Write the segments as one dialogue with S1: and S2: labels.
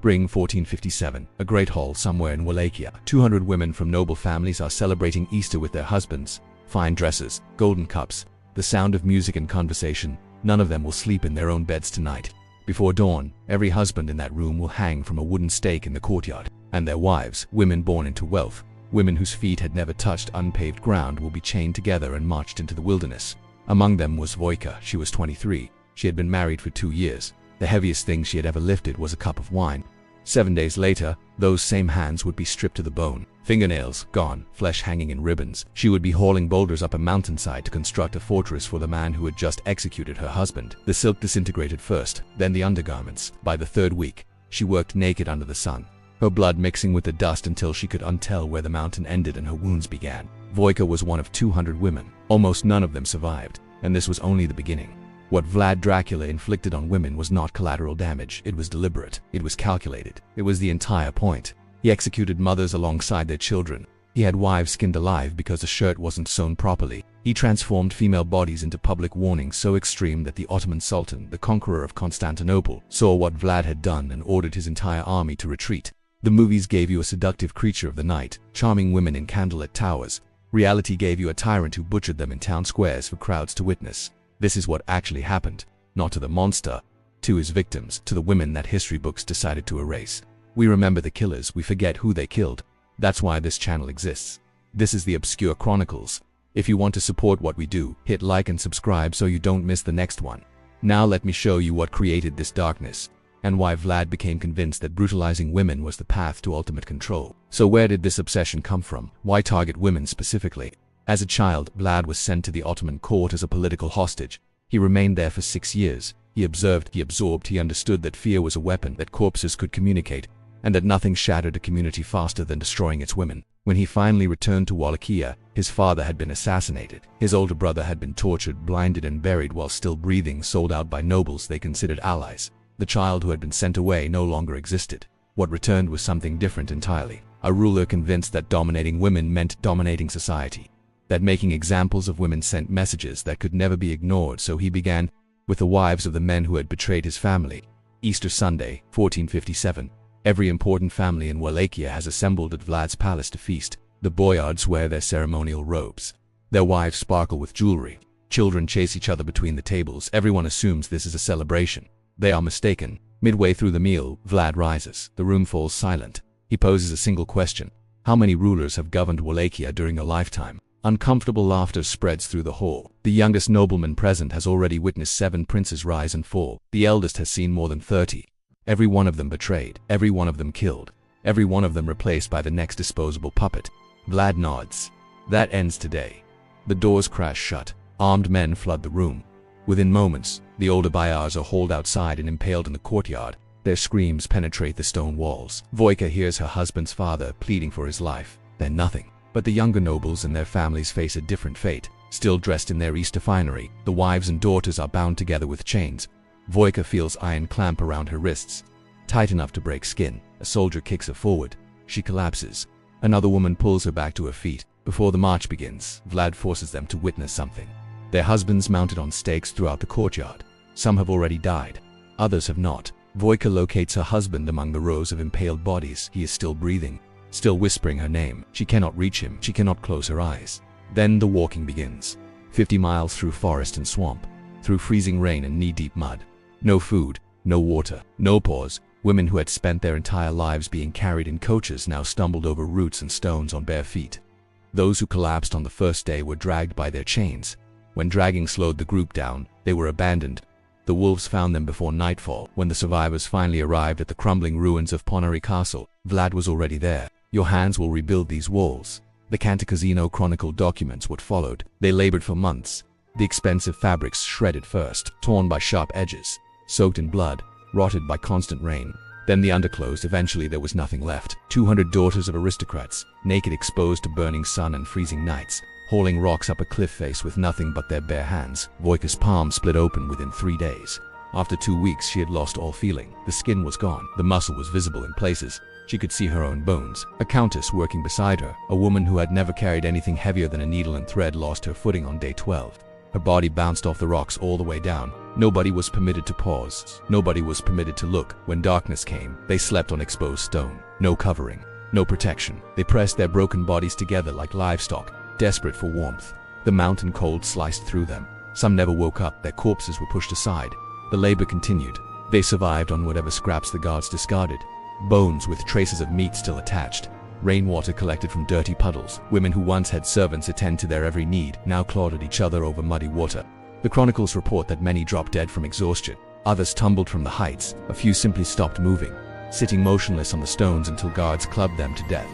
S1: Spring 1457, a great hall somewhere in Wallachia. 200 women from noble families are celebrating Easter with their husbands. Fine dresses, golden cups, the sound of music and conversation. None of them will sleep in their own beds tonight. Before dawn, every husband in that room will hang from a wooden stake in the courtyard, and their wives, women born into wealth, women whose feet had never touched unpaved ground, will be chained together and marched into the wilderness. Among them was Voiça. She was 23. She had been married for 2 years. The heaviest thing she had ever lifted was a cup of wine. 7 days later, those same hands would be stripped to the bone, fingernails gone, flesh hanging in ribbons. She would be hauling boulders up a mountainside to construct a fortress for the man who had just executed her husband. The silk disintegrated first, then the undergarments. By the 3rd week, she worked naked under the sun, her blood mixing with the dust until she could untell where the mountain ended and her wounds began. Voiça was one of 200 women. Almost none of them survived, and this was only the beginning. What Vlad Dracula inflicted on women was not collateral damage. It was deliberate. It was calculated. It was the entire point. He executed mothers alongside their children. He had wives skinned alive because a shirt wasn't sewn properly. He transformed female bodies into public warnings so extreme that the Ottoman Sultan, the conqueror of Constantinople, saw what Vlad had done and ordered his entire army to retreat. The movies gave you a seductive creature of the night, charming women in candlelit towers. Reality gave you a tyrant who butchered them in town squares for crowds to witness. This is what actually happened, not to the monster, to his victims, to the women that history books decided to erase. We remember the killers, we forget who they killed. That's why this channel exists. This is the Obscure Chronicles. If you want to support what we do, hit like and subscribe so you don't miss the next one. Now let me show you what created this darkness, and why Vlad became convinced that brutalizing women was the path to ultimate control. So where did this obsession come from? Why target women specifically? As a child, Vlad was sent to the Ottoman court as a political hostage. He remained there for 6 years. He observed, he absorbed, he understood that fear was a weapon, that corpses could communicate, and that nothing shattered a community faster than destroying its women. When he finally returned to Wallachia, his father had been assassinated. His older brother had been tortured, blinded, and buried while still breathing, sold out by nobles they considered allies. The child who had been sent away no longer existed. What returned was something different entirely. A ruler convinced that dominating women meant dominating society, that making examples of women sent messages that could never be ignored, so he began with the wives of the men who had betrayed his family. Easter Sunday, 1457. Every important family in Wallachia has assembled at Vlad's palace to feast. The boyards wear their ceremonial robes. Their wives sparkle with jewelry. Children chase each other between the tables. Everyone assumes this is a celebration. They are mistaken. Midway through the meal, Vlad rises. The room falls silent. He poses a single question. How many rulers have governed Wallachia during a lifetime? Uncomfortable laughter spreads through the hall. The youngest nobleman present has already witnessed 7 princes rise and fall. The eldest has seen more than 30. Every one of them betrayed. Every one of them killed. Every one of them replaced by the next disposable puppet. Vlad nods. That ends today. The doors crash shut. Armed men flood the room. Within moments, the older boyars are hauled outside and impaled in the courtyard. Their screams penetrate the stone walls. Voiça hears her husband's father pleading for his life. Then nothing. But the younger nobles and their families face a different fate. Still dressed in their Easter finery, the wives and daughters are bound together with chains. Voiça feels iron clamp around her wrists, tight enough to break skin. A soldier kicks her forward. She collapses. Another woman pulls her back to her feet. Before the march begins, Vlad forces them to witness something. Their husbands mounted on stakes throughout the courtyard. Some have already died. Others have not. Voiça locates her husband among the rows of impaled bodies. He is still breathing, still whispering her name. She cannot reach him. She cannot close her eyes. Then the walking begins. 50 miles through forest and swamp, through freezing rain and knee-deep mud. No food, no water, no pause. Women who had spent their entire lives being carried in coaches now stumbled over roots and stones on bare feet. Those who collapsed on the first day were dragged by their chains. When dragging slowed the group down, they were abandoned. The wolves found them before nightfall. When the survivors finally arrived at the crumbling ruins of Ponary Castle, Vlad was already there. Your hands will rebuild these walls. The Cantacuzino chronicled documents what followed. They labored for months. The expensive fabrics shredded first, torn by sharp edges, soaked in blood, rotted by constant rain. Then the underclothes. Eventually there was nothing left. 200 daughters of aristocrats, naked, exposed to burning sun and freezing nights, hauling rocks up a cliff face with nothing but their bare hands. Voiça's palm split open within 3 days. After 2 weeks she had lost all feeling. The skin was gone. The muscle was visible in places. She could see her own bones. A countess working beside her, a woman who had never carried anything heavier than a needle and thread, lost her footing on day 12. Her body bounced off the rocks all the way down. Nobody was permitted to pause. Nobody was permitted to look. When darkness came, they slept on exposed stone. No covering, no protection. They pressed their broken bodies together like livestock, desperate for warmth. The mountain cold sliced through them. Some never woke up. Their corpses were pushed aside. The labor continued. They survived on whatever scraps the guards discarded. Bones with traces of meat still attached. Rainwater collected from dirty puddles. Women who once had servants attend to their every need now clawed at each other over muddy water. The chronicles report that many dropped dead from exhaustion. Others tumbled from the heights. A few simply stopped moving, sitting motionless on the stones until guards clubbed them to death.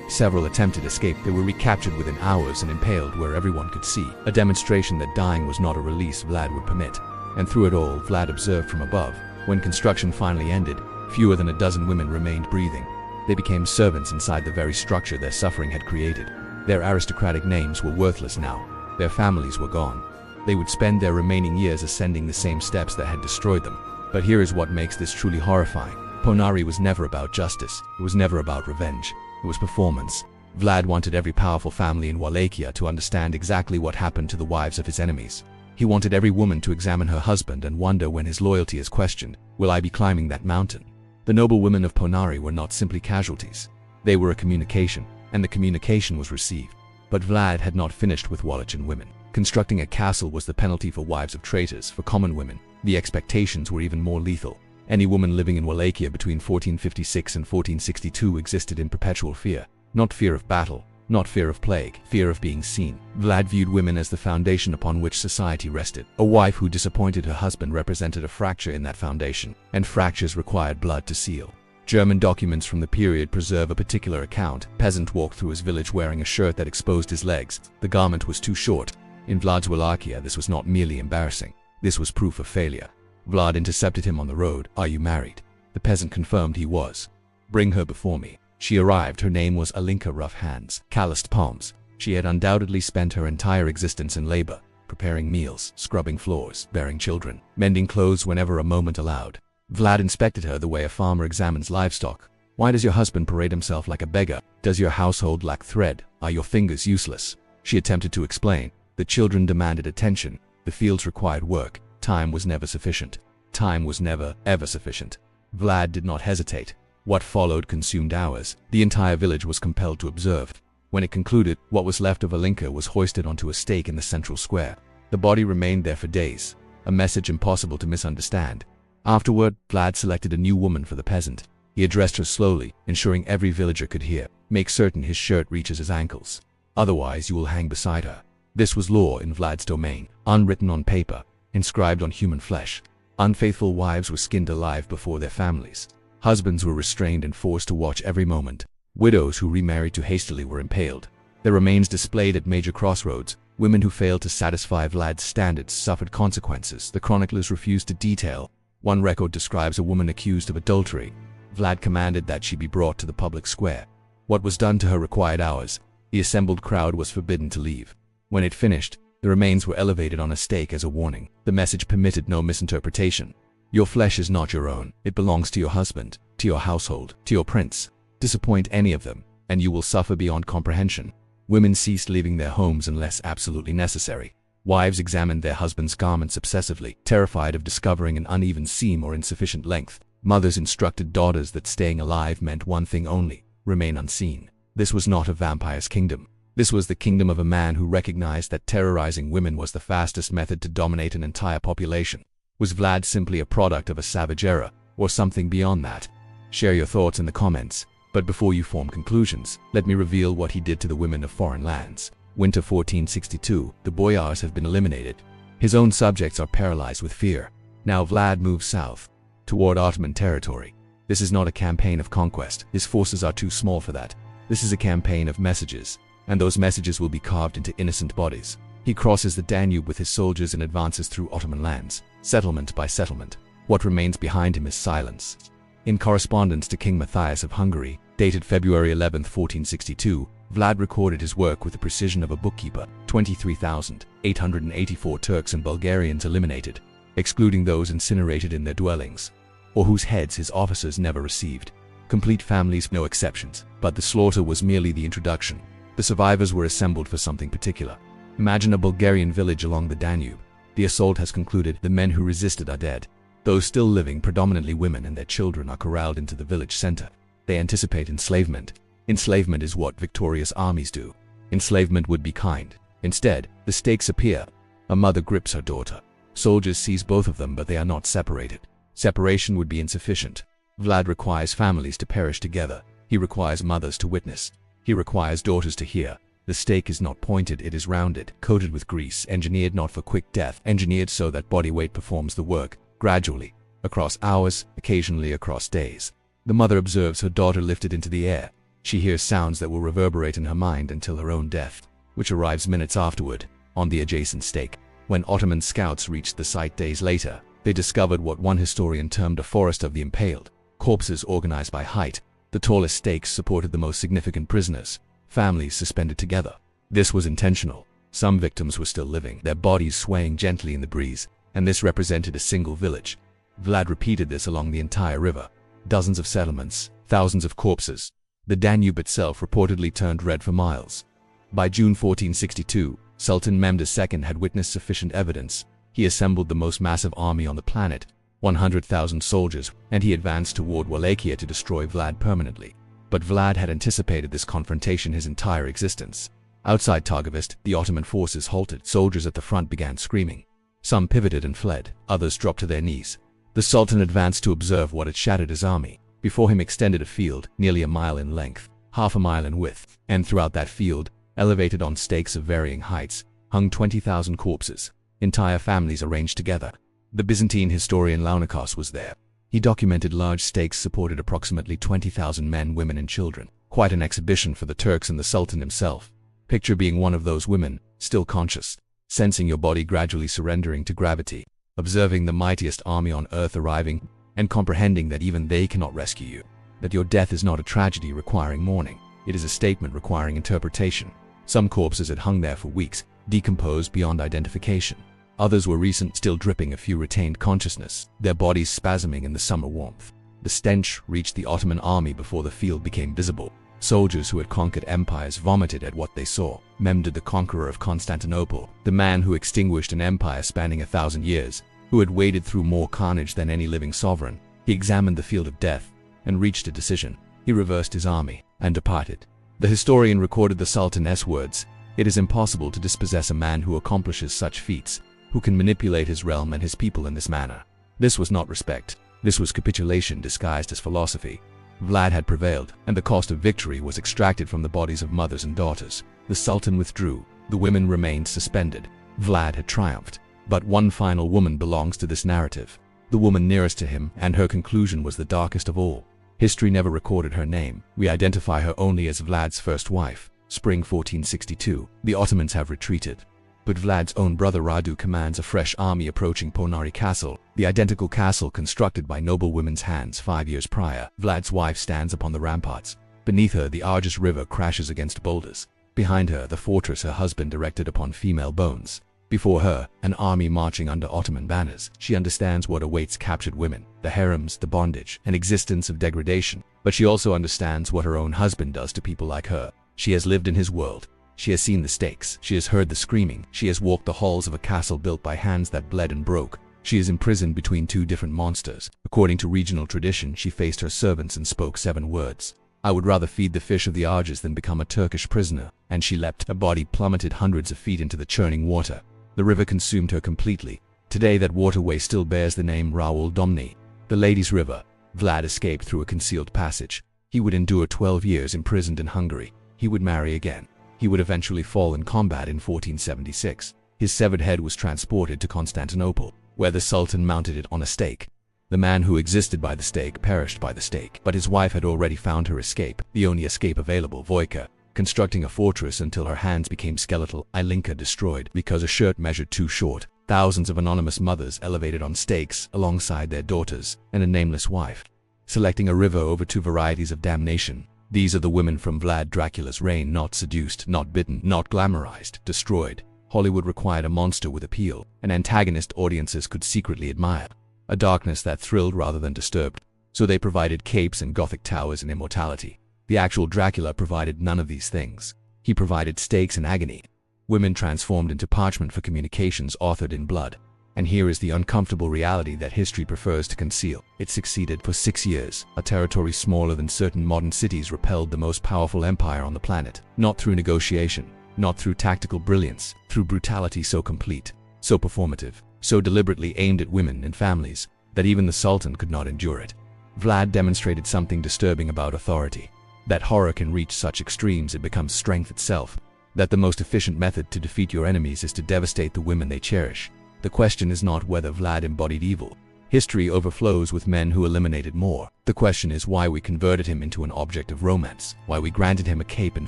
S1: Several attempted escape. They were recaptured within hours and impaled where everyone could see. A demonstration that dying was not a release Vlad would permit. And through it all, Vlad observed from above. When construction finally ended, fewer than a dozen women remained breathing. They became servants inside the very structure their suffering had created. Their aristocratic names were worthless now. Their families were gone. They would spend their remaining years ascending the same steps that had destroyed them. But here is what makes this truly horrifying. Ponari was never about justice. It was never about revenge. It was performance. Vlad wanted every powerful family in Wallachia to understand exactly what happened to the wives of his enemies. He wanted every woman to examine her husband and wonder when his loyalty is questioned, will I be climbing that mountain? The noble women of Ponari were not simply casualties. They were a communication, and the communication was received. But Vlad had not finished with Wallachian women. Constructing a castle was the penalty for wives of traitors. For common women, the expectations were even more lethal. Any woman living in Wallachia between 1456 and 1462 existed in perpetual fear. Not fear of battle, not fear of plague, fear of being seen. Vlad viewed women as the foundation upon which society rested. A wife who disappointed her husband represented a fracture in that foundation, and fractures required blood to seal. German documents from the period preserve a particular account. Peasant walked through his village wearing a shirt that exposed his legs. The garment was too short. In Vlad's Wallachia, this was not merely embarrassing. This was proof of failure. Vlad intercepted him on the road. Are you married? The peasant confirmed he was. Bring her before me. She arrived. Her name was Ilinka. Rough hands, calloused palms. She had undoubtedly spent her entire existence in labor, preparing meals, scrubbing floors, bearing children, mending clothes whenever a moment allowed. Vlad inspected her the way a farmer examines livestock. Why does your husband parade himself like a beggar? Does your household lack thread? Are your fingers useless? She attempted to explain. The children demanded attention. The fields required work. Time was never sufficient. Time was never, ever sufficient. Vlad did not hesitate. What followed consumed hours. The entire village was compelled to observe. When it concluded, what was left of Ilinka was hoisted onto a stake in the central square. The body remained there for days. A message impossible to misunderstand. Afterward, Vlad selected a new woman for the peasant. He addressed her slowly, ensuring every villager could hear. Make certain his shirt reaches his ankles. Otherwise, you will hang beside her. This was law in Vlad's domain, unwritten on paper, inscribed on human flesh. Unfaithful wives were skinned alive before their families. Husbands were restrained and forced to watch every moment. Widows who remarried too hastily were impaled. Their remains displayed at major crossroads. Women who failed to satisfy Vlad's standards suffered consequences the chroniclers refused to detail. One record describes a woman accused of adultery. Vlad commanded that she be brought to the public square. What was done to her required hours. The assembled crowd was forbidden to leave. When it finished, the remains were elevated on a stake as a warning. The message permitted no misinterpretation. Your flesh is not your own. It belongs to your husband, to your household, to your prince. Disappoint any of them, and you will suffer beyond comprehension. Women ceased leaving their homes unless absolutely necessary. Wives examined their husbands' garments obsessively, terrified of discovering an uneven seam or insufficient length. Mothers instructed daughters that staying alive meant one thing only: remain unseen. This was not a vampire's kingdom. This was the kingdom of a man who recognized that terrorizing women was the fastest method to dominate an entire population. Was Vlad simply a product of a savage era, or something beyond that? Share your thoughts in the comments, but before you form conclusions, let me reveal what he did to the women of foreign lands. Winter 1462, the boyars have been eliminated. His own subjects are paralyzed with fear. Now Vlad moves south, toward Ottoman territory. This is not a campaign of conquest. His forces are too small for that. This is a campaign of messages, and those messages will be carved into innocent bodies. He crosses the Danube with his soldiers and advances through Ottoman lands, settlement by settlement. What remains behind him is silence. In correspondence to King Matthias of Hungary, dated February 11, 1462, Vlad recorded his work with the precision of a bookkeeper. 23,884 Turks and Bulgarians eliminated, excluding those incinerated in their dwellings, or whose heads his officers never received. Complete families, no exceptions, but the slaughter was merely the introduction. The survivors were assembled for something particular. Imagine a Bulgarian village along the Danube. The assault has concluded. The men who resisted are dead. Those still living, predominantly women and their children, are corralled into the village center. They anticipate enslavement. Enslavement is what victorious armies do. Enslavement would be kind. Instead, the stakes appear. A mother grips her daughter. Soldiers seize both of them, but they are not separated. Separation would be insufficient. Vlad requires families to perish together. He requires mothers to witness. He requires daughters to hear. The stake is not pointed, it is rounded, coated with grease, engineered not for quick death, engineered so that body weight performs the work, gradually, across hours, occasionally across days. The mother observes her daughter lifted into the air. She hears sounds that will reverberate in her mind until her own death, which arrives minutes afterward, on the adjacent stake. When Ottoman scouts reached the site days later, they discovered what one historian termed a forest of the impaled. Corpses organized by height. The tallest stakes supported the most significant prisoners, families suspended together. This was intentional. Some victims were still living, their bodies swaying gently in the breeze, and this represented a single village. Vlad repeated this along the entire river. Dozens of settlements, thousands of corpses. The Danube itself reportedly turned red for miles. By June 1462, Sultan Mehmed II had witnessed sufficient evidence. He assembled the most massive army on the planet, 100,000 soldiers, and he advanced toward Wallachia to destroy Vlad permanently. But Vlad had anticipated this confrontation his entire existence. Outside Targovist, the Ottoman forces halted. Soldiers at the front began screaming. Some pivoted and fled, others dropped to their knees. The Sultan advanced to observe what had shattered his army. Before him extended a field, nearly a mile in length, half a mile in width, and throughout that field, elevated on stakes of varying heights, hung 20,000 corpses, entire families arranged together. The Byzantine historian Laonikos was there. He documented large stakes supported approximately 20,000 men, women, and children. Quite an exhibition for the Turks and the Sultan himself. Picture being one of those women, still conscious, sensing your body gradually surrendering to gravity, observing the mightiest army on earth arriving, and comprehending that even they cannot rescue you. That your death is not a tragedy requiring mourning. It is a statement requiring interpretation. Some corpses had hung there for weeks, decomposed beyond identification. Others were recent, still dripping, a few retained consciousness, their bodies spasming in the summer warmth. The stench reached the Ottoman army before the field became visible. Soldiers who had conquered empires vomited at what they saw. Mehmed the conqueror of Constantinople, the man who extinguished an empire spanning 1,000 years, who had waded through more carnage than any living sovereign. He examined the field of death and reached a decision. He reversed his army and departed. The historian recorded the Sultan's words, "It is impossible to dispossess a man who accomplishes such feats, who can manipulate his realm and his people in this manner." This was not respect. This was capitulation disguised as philosophy. Vlad had prevailed, and the cost of victory was extracted from the bodies of mothers and daughters. The Sultan withdrew. The women remained suspended. Vlad had triumphed. But one final woman belongs to this narrative. The woman nearest to him, and her conclusion was the darkest of all. History never recorded her name. We identify her only as Vlad's first wife. Spring 1462. The Ottomans have retreated. But Vlad's own brother Radu commands a fresh army approaching Ponari Castle, the identical castle constructed by noble women's hands 5 years prior. Vlad's wife stands upon the ramparts. Beneath her, the Argus River crashes against boulders. Behind her, the fortress her husband erected upon female bones. Before her, an army marching under Ottoman banners. She understands what awaits captured women, the harems, the bondage, an existence of degradation. But she also understands what her own husband does to people like her. She has lived in his world. She has seen the stakes. She has heard the screaming. She has walked the halls of a castle built by hands that bled and broke. She is imprisoned between two different monsters. According to regional tradition, she faced her servants and spoke 7 words. "I would rather feed the fish of the Argus than become a Turkish prisoner." And she leapt. Her body plummeted hundreds of feet into the churning water. The river consumed her completely. Today that waterway still bears the name Raul Domni, the Ladies' River. Vlad escaped through a concealed passage. He would endure 12 years imprisoned in Hungary. He would marry again. He would eventually fall in combat in 1476. His severed head was transported to Constantinople, where the Sultan mounted it on a stake. The man who existed by the stake perished by the stake, but his wife had already found her escape, the only escape available, Voiça, constructing a fortress until her hands became skeletal. Ilinka destroyed because a shirt measured too short. Thousands of anonymous mothers elevated on stakes alongside their daughters, and a nameless wife. Selecting a river over 2 varieties of damnation. These are the women from Vlad Dracula's reign, not seduced, not bitten, not glamorized, destroyed. Hollywood required a monster with appeal, an antagonist audiences could secretly admire, a darkness that thrilled rather than disturbed. So they provided capes and Gothic towers and immortality. The actual Dracula provided none of these things. He provided stakes and agony. women transformed into parchment for communications authored in blood. And here is the uncomfortable reality that history prefers to conceal. It succeeded for 6 years. A territory smaller than certain modern cities repelled the most powerful empire on the planet. Not through negotiation, not through tactical brilliance, through brutality so complete, so performative, so deliberately aimed at women and families, that even the Sultan could not endure it. Vlad demonstrated something disturbing about authority. That horror can reach such extremes it becomes strength itself. That the most efficient method to defeat your enemies is to devastate the women they cherish. The question is not whether Vlad embodied evil. History overflows with men who eliminated more. The question is why we converted him into an object of romance, why we granted him a cape and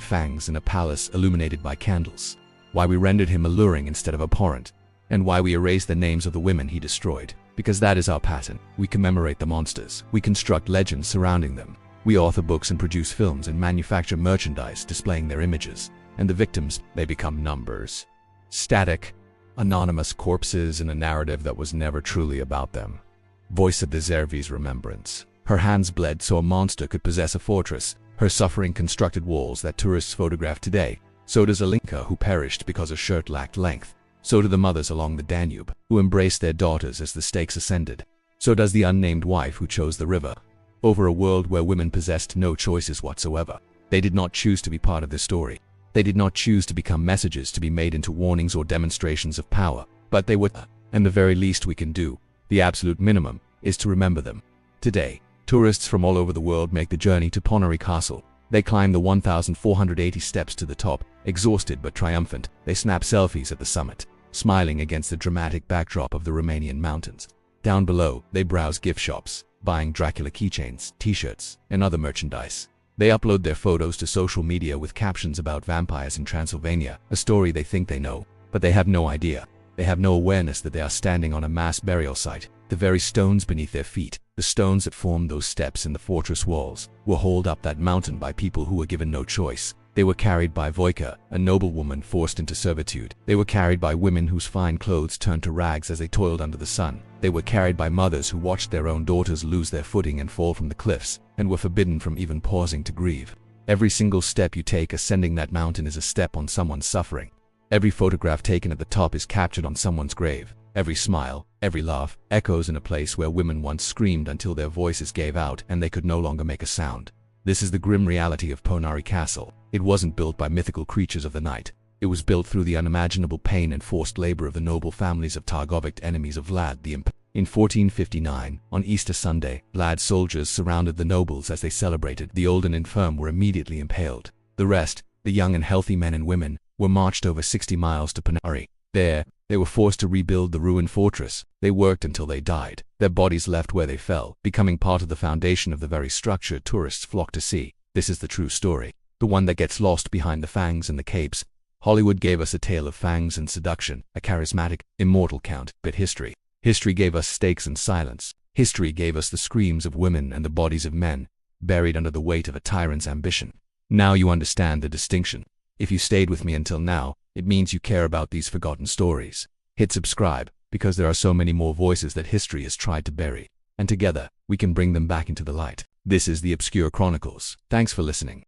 S1: fangs in a palace illuminated by candles, why we rendered him alluring instead of abhorrent, and why we erased the names of the women he destroyed. Because that is our pattern. We commemorate the monsters. We construct legends surrounding them. We author books and produce films and manufacture merchandise displaying their images. And the victims, they become numbers. Static, anonymous corpses in a narrative that was never truly about them. Voiça deserves remembrance. Her hands bled so a monster could possess a fortress. Her suffering constructed walls that tourists photograph today. So does Ilinka, who perished because her shirt lacked length. So do the mothers along the Danube, who embraced their daughters as the stakes ascended. So does the unnamed wife who chose the river. Over a world where women possessed no choices whatsoever. They did not choose to be part of this story. They did not choose to become messages to be made into warnings or demonstrations of power, but they were, and the very least we can do, the absolute minimum, is to remember them. Today, tourists from all over the world make the journey to Ponary Castle. They climb the 1,480 steps to the top, exhausted but triumphant. They snap selfies at the summit, smiling against the dramatic backdrop of the Romanian mountains. Down below, they browse gift shops, buying Dracula keychains, t-shirts, and other merchandise. They upload their photos to social media with captions about vampires in Transylvania, a story they think they know, but they have no idea. They have no awareness that they are standing on a mass burial site. The very stones beneath their feet, the stones that formed those steps in the fortress walls, were hauled up that mountain by people who were given no choice. They were carried by Voiça, a noblewoman forced into servitude. They were carried by women whose fine clothes turned to rags as they toiled under the sun. They were carried by mothers who watched their own daughters lose their footing and fall from the cliffs, and were forbidden from even pausing to grieve. Every single step you take ascending that mountain is a step on someone's suffering. Every photograph taken at the top is captured on someone's grave. Every smile, every laugh, echoes in a place where women once screamed until their voices gave out and they could no longer make a sound. This is the grim reality of Ponary Castle. It wasn't built by mythical creatures of the night. It was built through the unimaginable pain and forced labor of the noble families of Targovic, enemies of Vlad the Impaler. In 1459, on Easter Sunday, Vlad's soldiers surrounded the nobles as they celebrated. The old and infirm were immediately impaled. The rest, the young and healthy men and women, were marched over 60 miles to Ponary. There, they were forced to rebuild the ruined fortress. They worked until they died. Their bodies left where they fell, becoming part of the foundation of the very structure tourists flock to see. This is the true story, the one that gets lost behind the fangs and the capes. Hollywood gave us a tale of fangs and seduction, a charismatic, immortal count, but history gave us stakes and silence. History gave us the screams of women and the bodies of men, buried under the weight of a tyrant's ambition. Now you understand the distinction. If you stayed with me until now, it means you care about these forgotten stories. Hit subscribe, because there are so many more voices that history has tried to bury, and together, we can bring them back into the light. This is the Obscure Chronicles. Thanks for listening.